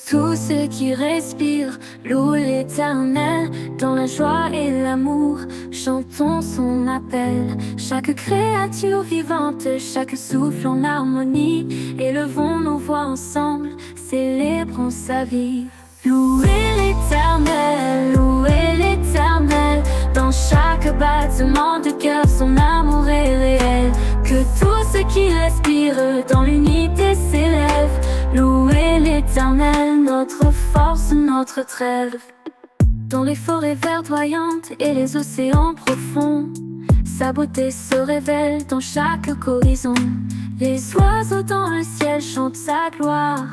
tout ce qui respire loue l'Éternel. Dans la joie et l'amour, chantons son appel. Chaque créature vivante, chaque souffle en harmonie, élevons nos voix ensemble, célébrons sa vie. Louez l'Éternel, louez l'Éternel. Dans chaque battement de cœur, son amour est réel. Que tout ce qui respire dans l'unité s'élève. Louez l'Éternel, notre force, notre trêve. Dans les forêts verdoyantes et les océans profonds, sa beauté se révèle dans chaque horizon. Les oiseaux dans le ciel chantent sa gloire.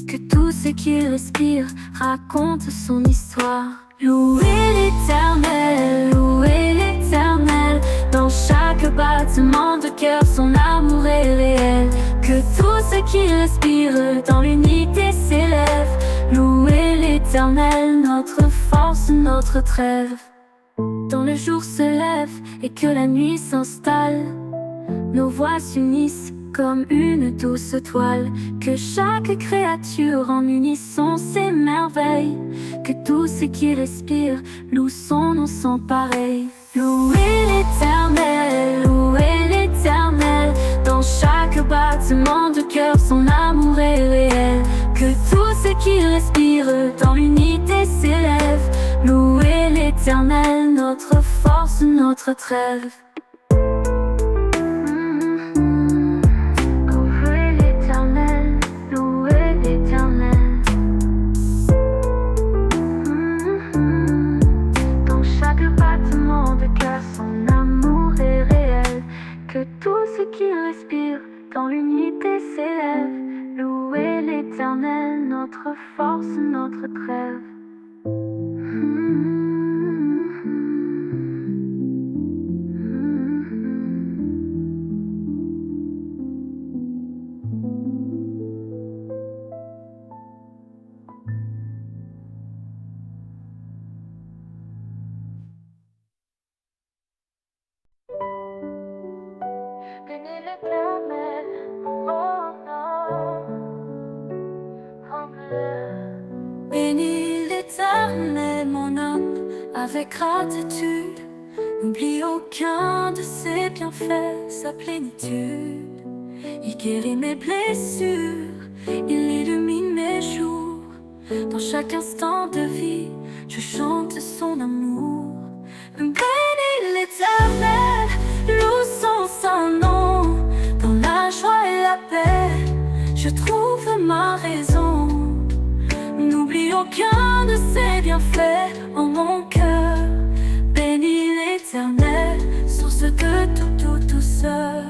Que tout ce qui respire raconte son histoire. Louez l'Éternel, louez l'Éternel. Dans chaque battement de cœur, son amour est réel. Que tout ce qui respire dans l'unité s'élève. Louez l'Éternel, notre force, notre trêve. Quand le jour se lève et que la nuit s'installe, nos voix s'unissent comme une douce toile. Que chaque créature en unisson s'émerveille. Que tout ce qui respire loue son nom sans pareil. Louez l'Éternel, louez l'Éternel. Dans chaque battement de cœur, son amour est réel. Que tout ce qui respire dans l'unité s'élève. Louez l'Éternel, notre force, notre trêve. Louez l'Éternel, louez l'Éternel. Dans chaque battement de cœur, son amour est réel. Que tout ce qui respire dans l'unité s'élève. Louez l'Éternel, notre force, notre trêve. Bénis l'Éternel, oh non, bénis l'Éternel, mon âme, avec gratitude. N'oublie aucun de ses bienfaits, sa plénitude. Il guérit mes blessures, il illumine mes jours. Dans chaque instant de vie, je chante son amour. Bénis l'Éternel, loue son saint nom. Dans la joie et la paix, je trouve ma raison. N'oublie aucun de ses bienfaits en mon cœur. Bénis l'Éternel, source de toute douceur.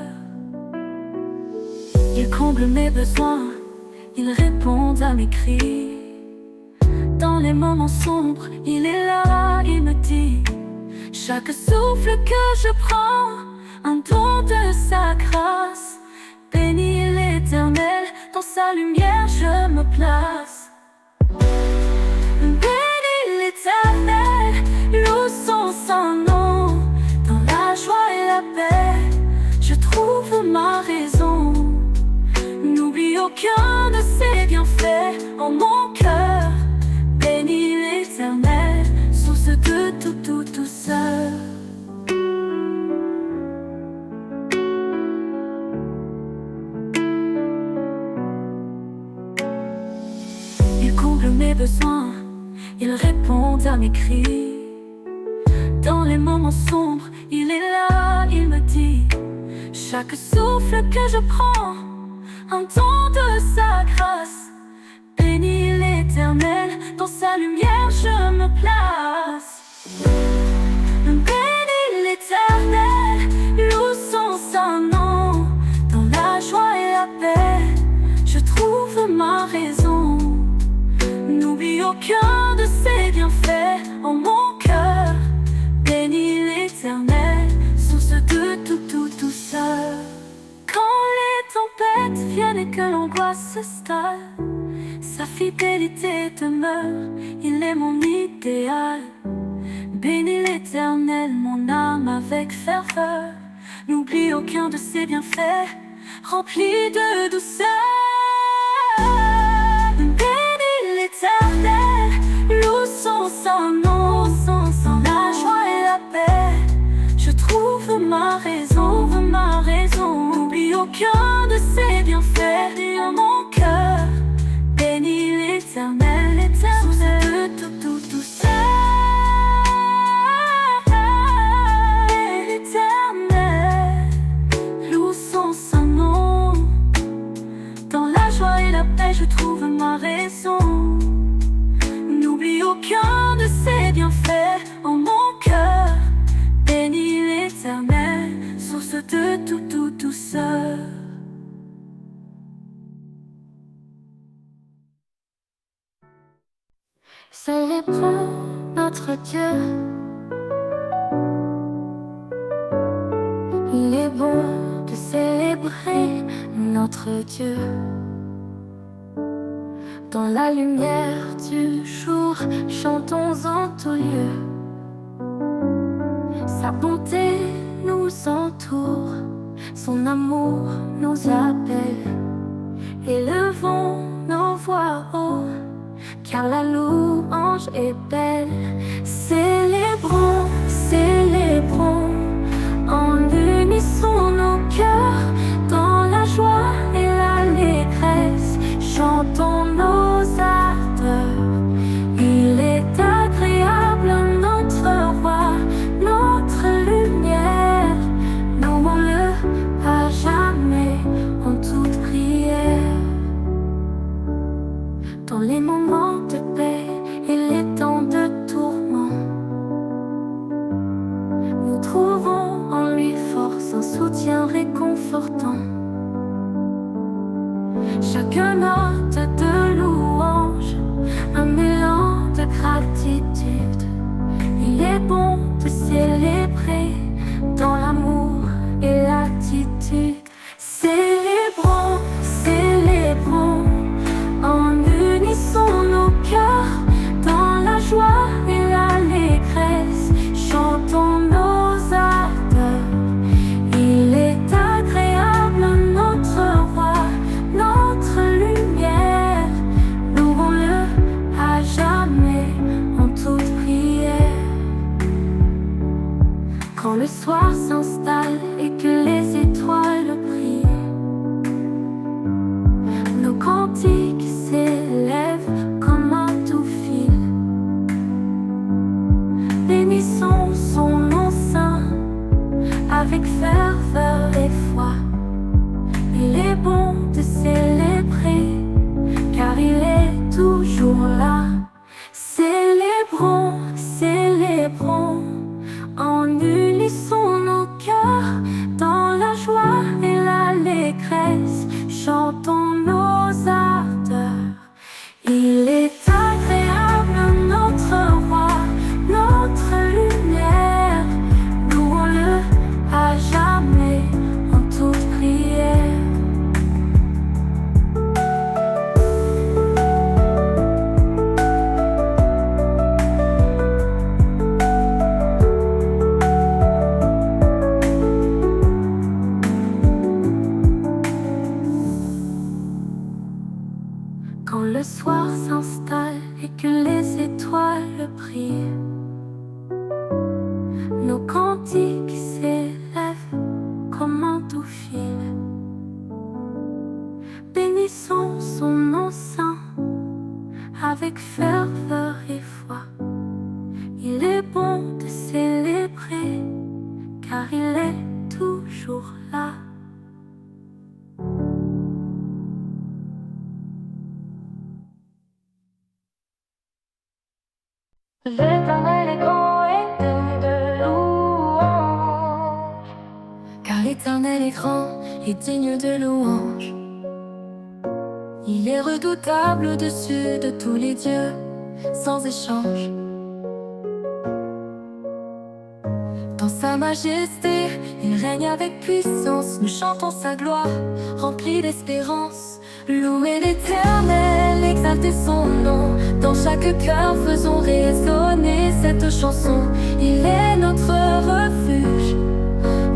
Il comble mes besoins, il répond à mes cris. Dans les moments sombres, il est là, il me dit: chaque souffle que je prends, un don de sa grâce. Bénis l'Éternel, dans sa lumière je me place. Bénis l'Éternel, loue son saint nom. Dans la joie et la paix, je trouve ma raison. N'oublie aucun de ses bienfaits en mon cœur. Bénis l'Éternel, source de toute douceur. Il comble mes besoins, il répond à mes cris. Dans les moments sombres, il est là, il me dit: chaque souffle que je prends, un don de sa grâce. Bénis l'Éternel, dans sa lumière je me place. Bénis l'Éternel, loue son saint nom. Dans la joie et la paix, je trouve ma raison. N'oublie aucun de ses bienfaits en mon cœur. Bénis l'Éternel, source de toute douceur. Quand les tempêtes viennent et que l'angoisse s'installe, sa fidélité demeure, il est mon idéal. Bénis l'Éternel, mon âme, avec ferveur. N'oublie aucun de ses bienfaits, remplis de douceur. Bénis aucun de ses bienfaits. Et en mon cœur, bénis l'Éternel, l'Éternel, tout seul. L'Éternel, loue son saint nom. Dans la joie et la paix, je trouve ma raison. N'oublie aucun de ses bienfaits. En mon cœur, bénis l'Éternel, source de toute douceur. Célébrons notre Dieu. Il est bon de célébrer notre Dieu. Dans la lumière du jour, chantons en tout lieu. Sa bonté nous entoure, son amour nous appelle. Élevons nos voix haut, car la louange est belle. Célébrons, célébrons, en unisson nos cœurs, dans la joie et l'allégresse, chantons nos ardeurs. Il est agréable notre roi, notre lumière, louons-le à jamais en toute prière. Dans les moments de paix et les temps de tourment, nous trouvons en lui force, un soutien réconfortant. Chaque note de louange, un mélange de gratitude. Il est bon de célébrer dans l'amour et l'attitude. Célébrons, célébrons, en unisson nos cœurs, dans la joie et l'allégresse, chantons nos ardeurs. Il est agréable notre roi, notre lumière, louons-le à jamais en toute prière. Quand le soir s'installe et que les étoiles brillent, nos cantiques s'élèvent comme un doux fil. Bénissons son nom saint avec ferveur et foi. Il est bon de célébrer, car il est toujours là. Célébrons, célébrons, en unisson nos cœurs, dans la joie et l'allégresse, chantons nos ardeurs. Il est agréable notre roi, notre lumière, louons-le à jamais en toute prière. Quand le soir s'installe et que les étoiles brillent, nos cantiques s'élèvent comme un doux fil. Bénissons son nom saint avec ferveur et foi. Il est bon de célébrer, car il est toujours là. L'Éternel est grand et digne de louange, car l'Éternel est grand et digne de louange. Il est redoutable au-dessus de tous les dieux, sans échange. Dans sa majesté, il règne avec puissance. Nous chantons sa gloire, remplis d'espérance. Louez l'Éternel, exaltez son nom. Dans chaque cœur, faisons résonner cette chanson. Il est notre refuge,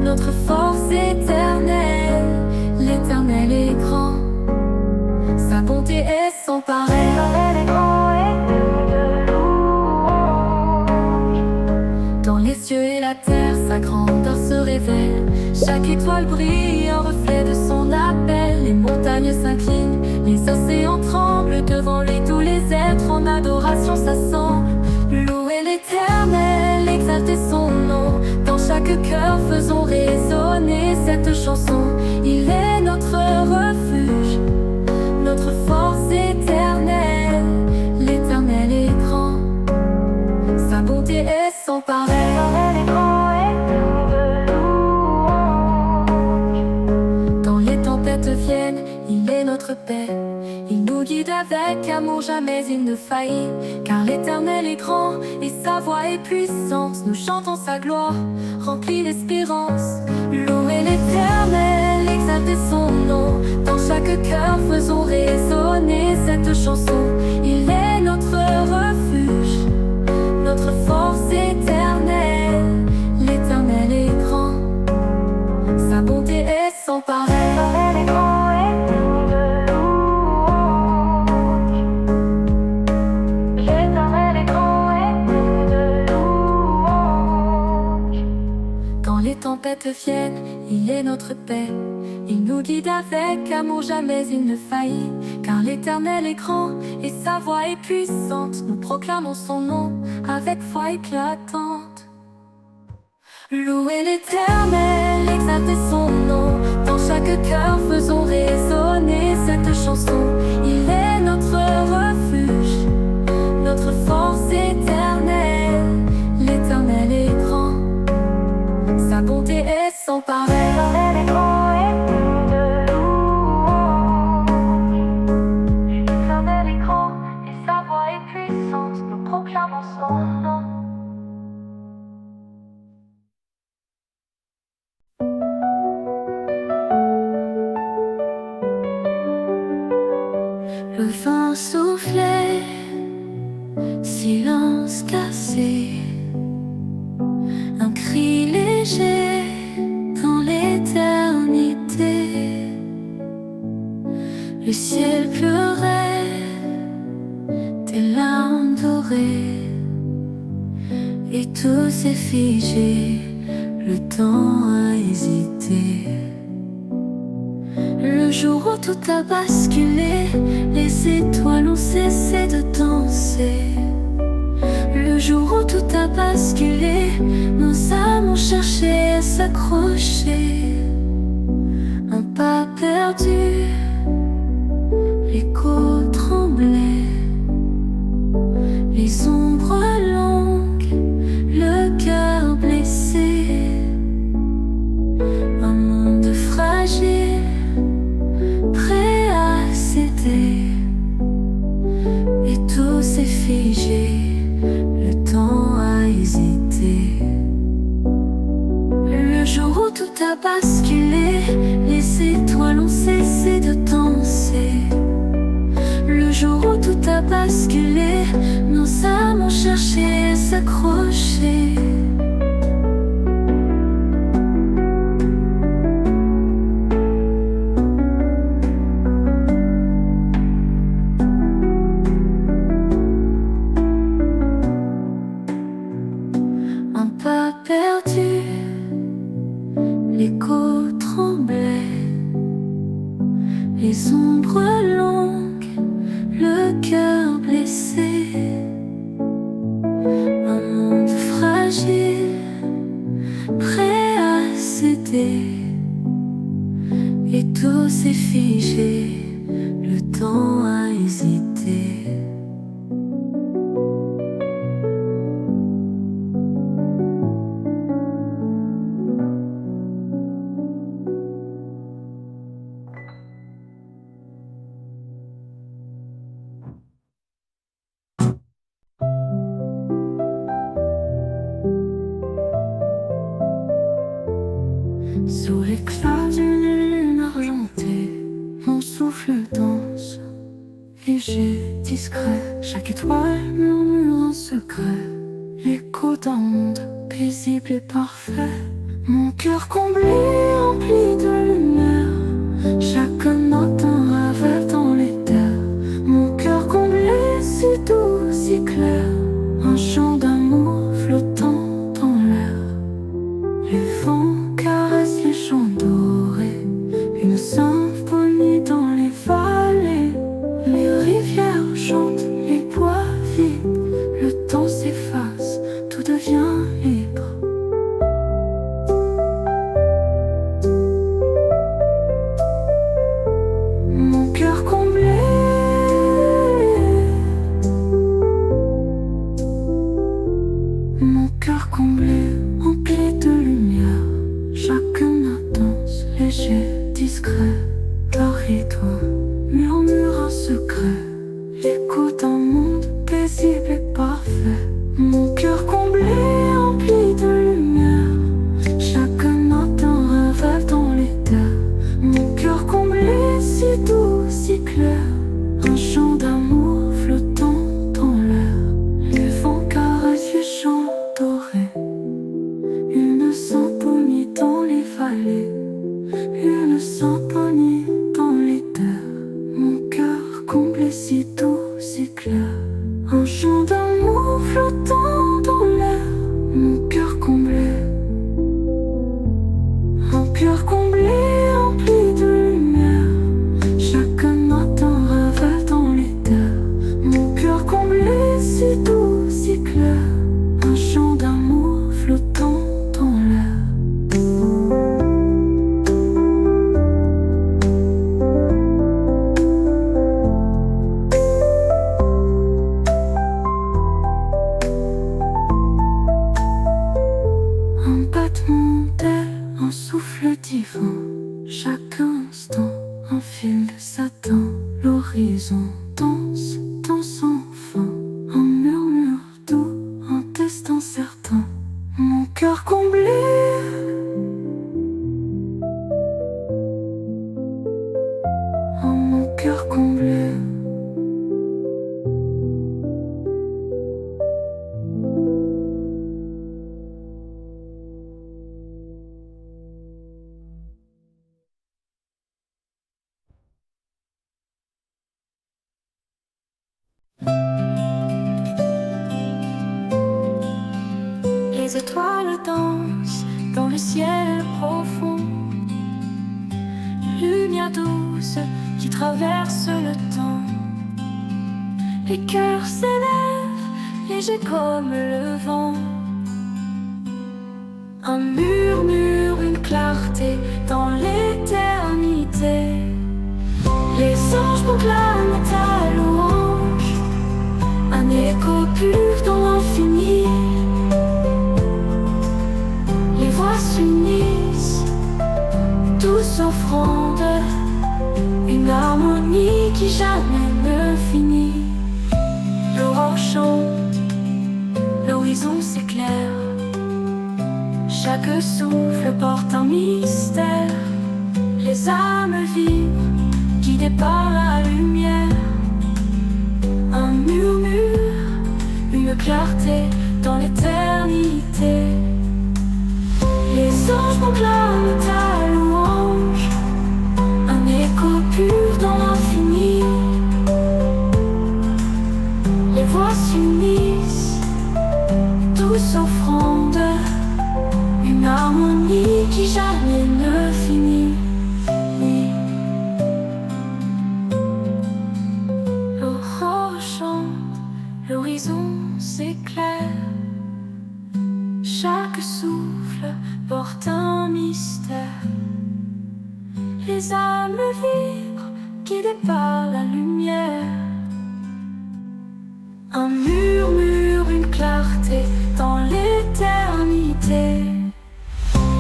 notre force éternelle. L'Éternel est grand, sa bonté est sans pareil. L'Éternel est grand et digne de louange. Dans les cieux et la terre, sa grandeur se révèle. Chaque étoile brille, un reflet de son on s'assemble. Louer l'Éternel, exalter son nom. Dans chaque cœur, faisons résonner cette chanson. Il est notre refuge, notre force éternelle. L'Éternel est grand, sa bonté est sans pareil. L'Éternel est grand et digne de louange. Quand les tempêtes viennent, il est notre paix. Il nous guide avec amour, jamais il ne faillit. Car l'Éternel est grand et sa voix est puissante. Nous chantons sa gloire, remplie d'espérance. Louer l'Éternel, exalter son nom. Dans chaque cœur, faisons résonner cette chanson. Il est notre refuge, notre force éternelle. L'Éternel est grand, sa bonté est sans pareil. L'Éternel est grand et digne de louange. L'Éternel est grand et digne de louange. Quand les tempêtes viennent, il est notre paix. Il nous guide avec amour, jamais il ne faillit. Car l'Éternel est grand et sa voix est puissante. Nous proclamons son nom avec foi éclatante. Louer l'Éternel, exalter son nom. Dans chaque cœur, faisons résonner cette chanson. Il est notre refuge, notre force éternelle. L'Éternel est grand, sa bonté est sans pareil. L'Éternel est grand et digne de louange. L'Éternel est grand et sa voix est puissante. Nous proclamons son nom. Le vent soufflait, silence cassé, un cri léger dans l'éternité. Le ciel pleurait, des larmes dorées, et tout s'est figé, le temps a hésité. Le jour où tout a basculé, les étoiles ont cessé de danser. Le jour où tout a basculé, nos âmes ont cherché à s'accrocher. Un pas perdu, l'écho tremblait. Les ombres longues, le cœur blessé. Un monde fragile, prêt à céder, et tout s'est figé, le temps a hésité. Le jour où tout a basculé, les étoiles ont cessé de danser. Le jour où tout a basculé, nos âmes ont cherché à s'accrocher. Perdu, l'écho tremblait, les ombres longues, le cœur blessé. Un monde fragile, prêt à céder, et tout s'est figé, le temps a hésité. Sous l'éclat d'une lune argentée, mon souffle danse, léger, discret. Chaque étoile murmure un secret, l'écho d'un monde paisible et parfait. Mon cœur comblé, rempli de lumière, chaque note un rêve dans les terres. Mon cœur comblé, si doux, si clair, un chant d'amour flottant dans l'air. Les vents caressent les champs dorés, une symphonie dans les vallées. Les rivières chantent, les bois vides, cœur comblé, empli de lumière. Chacun danse, léger, discret. Leur rythme murmure un secret. L'écho d'un monde paisible et parfait. Mon cœur comblé, empli de lumière. Chaque note un rêve dans les terres. Mon cœur comblé, si doux, si clair. Un chant d'amour flottant dans l'air. Les vents caressent les champs dorés. Une symphonie dans les vallées. Une symphonie dans les terres. Mon cœur comblé, si doux, si clair. Un chant d'amour flottant dans l'air. Mon cœur comblé. Un cœur comblé, empli de lumière. Chaque note un rêve dans les terres. Mon cœur comblé, si doux, si clair. Un chant d'amour flottant dans l'air. Un battement d'air, un souffle divin. Chaque instant, un fil de satin. L'horizon danse, danse sans fin. Un murmure doux, un destin certain. Mon cœur comblé. Oh, mon cœur comblé. Les étoiles dansent dans le ciel profond. Lumière douce qui traverse le temps. Les cœurs s'élèvent, légers comme le vent. Un murmure, une clarté dans l'éternité. Les anges proclament ta louange. Un écho pur dans l'infini. Les voix s'unissent, tous offrande. Une harmonie qui jamais ne finit. L'aurore chante, l'horizon s'éclaire. Chaque souffle porte un mystère. Les âmes vibrent, guidées par la lumière. Un murmure, une clarté dans l'éternité. Les anges proclament ta louange. Un écho pur dans l'infini. Les voix s'unissent, tous offrande. Une harmonie qui jamais ne finit. L'aurore chante, l'horizon s'éclaire. Chaque souffle porte un mystère. Les âmes vibrent, guidées par la lumière. Un murmure, une clarté dans l'éternité.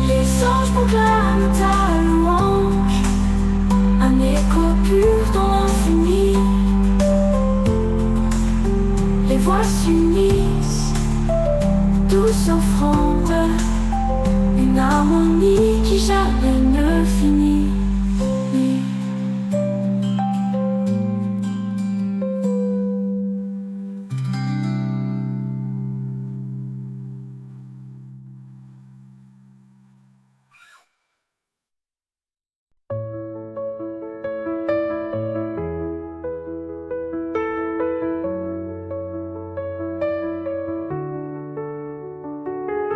Les anges proclament ta louange. Un écho pur dans l'infini. Les voix s'unissent, tous offrande. Une harmonie qui jamais ne finit.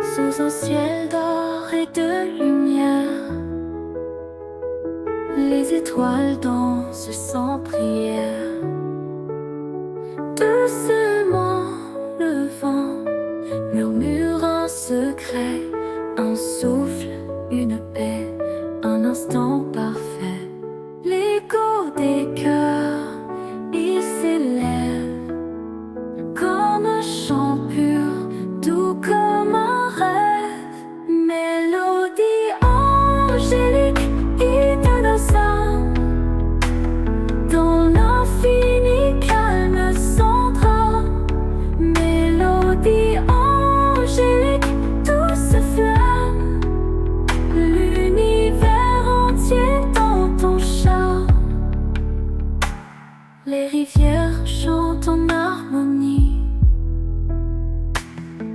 Sous un ciel d'or et de lumière, les étoiles dansent sans prière. Doucement le vent murmure un secret, un souffle, une paix, un instant parfait. L'écho des cœurs, il s'élève comme un chant pur, doux comme un rivière chante en harmonie.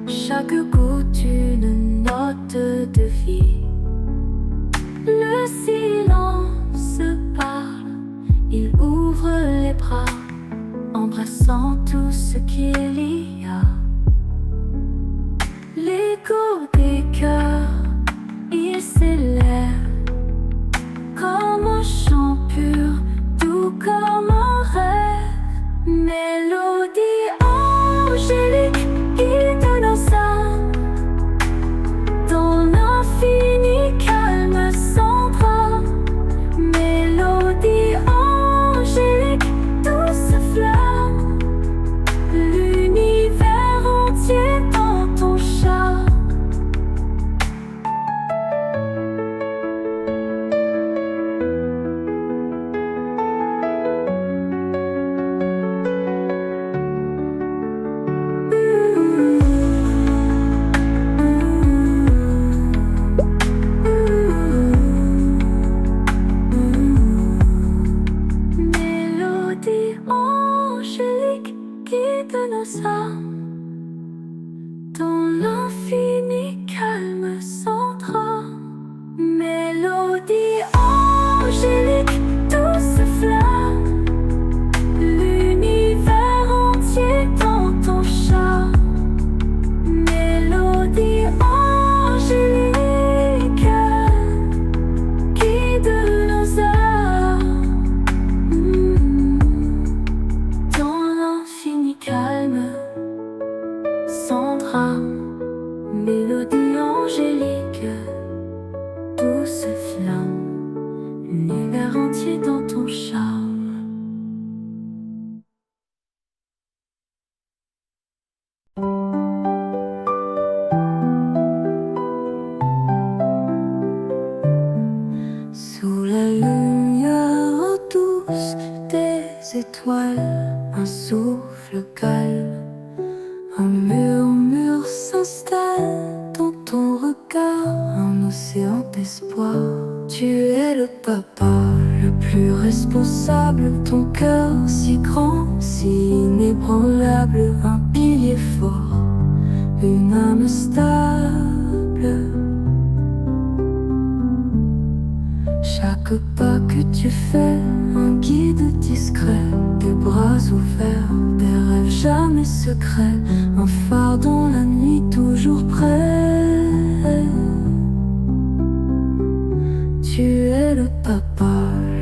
Chaque goutte une note de vie. Le silence parle, il ouvre les bras, embrassant tout ce qu'il y a. L'écho des cœurs, il s'élève comme un chant pur, doux comme un rêve. Mélodie angélique guide nos âmes dans l'infini calme sans drame. Mélodie angélique, douce flamme, l'univers entier dans ton charme. Mélodie angélique guide nos âmes dans l'infini calme sans drame. Mélodie angélique, douce flamme, l'univers entier dans ton charme. Mélodie angélique guide nos âmes dans l'infini calme sans drame. Mélodie angélique, douce flamme, l'univers entier dans ton charme. Sous la lumière douce des étoiles, un souffle calme, un murmure s'installe dans ton regard, un océan d'espoir. Tu es le papa le plus responsable, ton cœur si grand, si inébranlable, un pilier fort, une âme stable. Chaque pas que tu fais, un guide discret, des bras ouverts, des rêves jamais secrets, un phare dans la nuit toujours prêt. Tu es le papa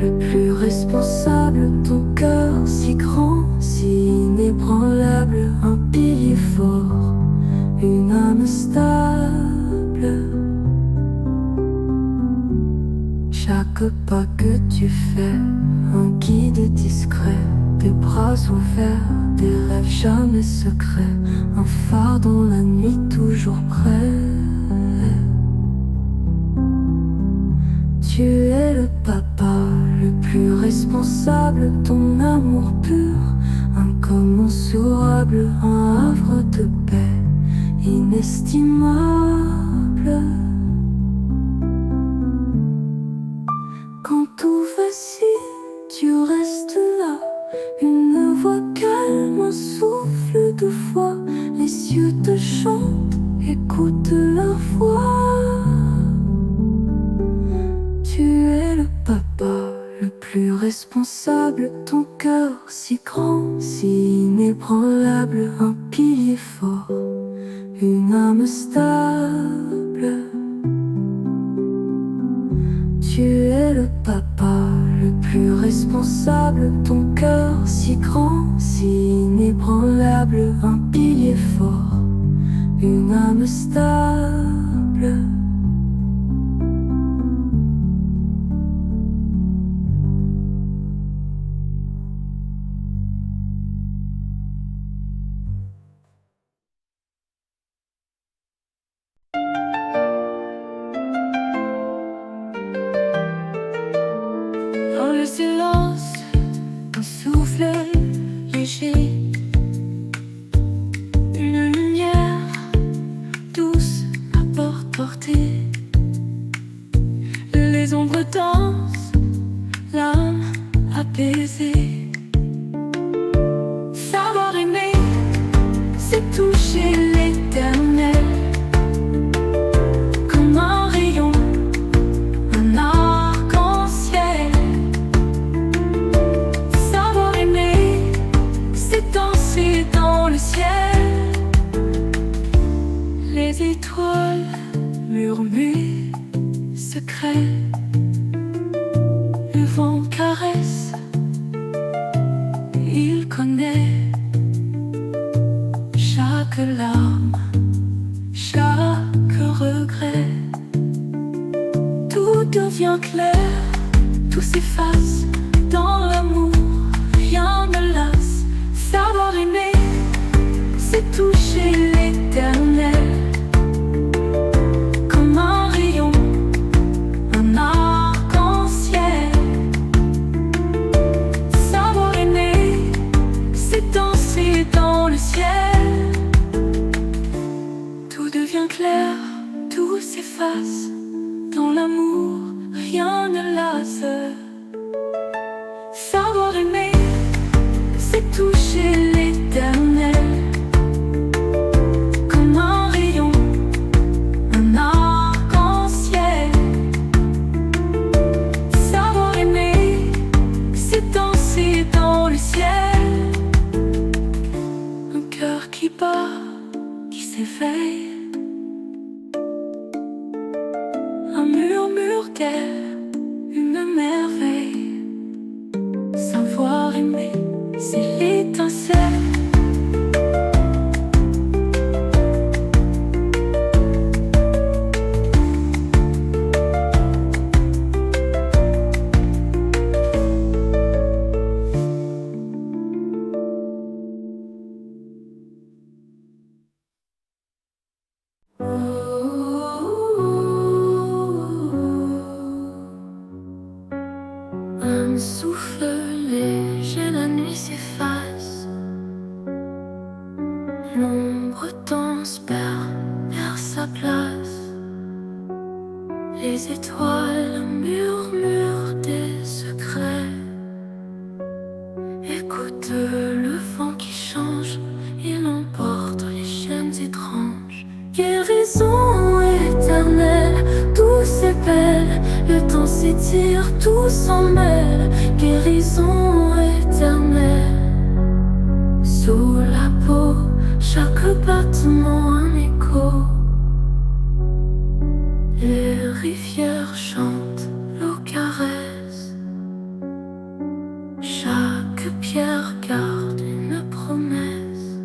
le plus responsable, ton cœur si grand, si inébranlable, un pilier fort, une âme stable. Chaque pas que tu fais, un guide discret, des bras ouverts, des rêves jamais secrets, un phare dans la nuit toujours prêt. Tu es le papa le plus responsable, ton amour pur, incommensurable, un havre de paix inestimable. Quand tout vacille, tu restes là, une voix calme, un souffle de foi. Les cieux te chantent, écoute leur voix. Tu es le papa le plus responsable, ton cœur si grand, si inébranlable, un pilier fort, une âme stable. Tu es le papa le plus responsable, ton cœur si grand, si inébranlable, un pilier fort, une âme stable. Dans le silence, un souffle léger, une lumière douce à portée. toucher l'éternel. Comme un rayon, un arc-en-ciel. Savoir aimer, c'est danser dans le ciel. Les étoiles murmurent secrets. Le vent caresse, il connaît chaque larme, chaque regret. Tout devient clair, tout s'efface dans l'amour, rien ne lasse. Savoir aimer, c'est toucher l'éternel. Comme un rayon, un arc-en-ciel. Savoir aimer, c'est danser dans le ciel. Tout devient clair, tout s'efface dans l'amour, rien ne lasse. Savoir aimer, c'est toucher l'éternel. Comme un rayon, un arc-en-ciel. Savoir aimer, c'est danser dans le ciel. Un cœur qui bat, qui s'éveille. Un murmure d'air, une merveille. Savoir aimer, c'est l'étincelle. Un souffle léger, la nuit s'efface. L'ombre danse, perd sa place. Les étoiles murmurent des secrets. Écoute le vent qui change, il emporte les chaînes étranges. Guérison éternelle, douce et belle. Le temps s'étire, tout s'en mêle. Guérison éternelle. Sous la peau, chaque battement un écho. Les rivières chantent, l'eau caresse. Chaque pierre garde une promesse.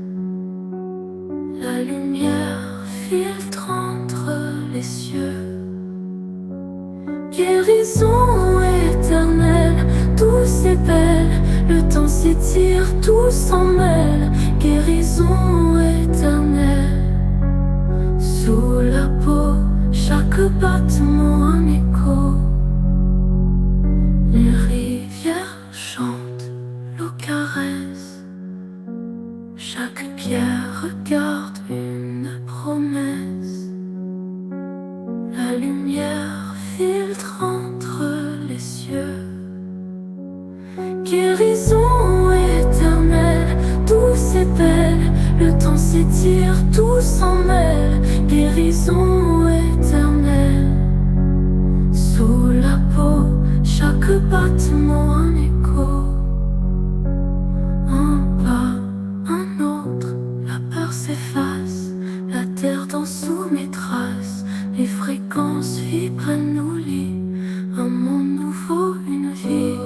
La lumière filtre entre les cieux. Guérison éternelle, douce et belle. Le temps s'étire, tout s'en mêle. Guérison éternelle. Sous la peau, chaque battement un écho. Les rivières chantent, l'eau caresse. Chaque pierre regarde une promesse. La lumière filtre entre les cieux. Guérison éternelle, douce et belle. Le temps s'étire, tout s'en mêle. Guérison éternelle. Sous la peau, chaque battement un écho. Un pas, un autre, la peur s'efface. La terre danse sous mes traces. Les fréquences vibrent, elles nous lient. Un monde nouveau, une vie.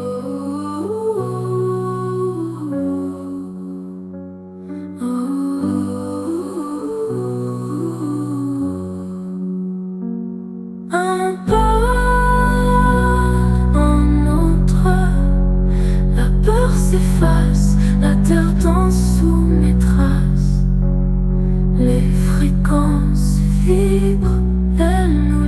Un pas, un autre, la peur s'efface. La terre danse sous mes traces. Les fréquences vibrent, elles nous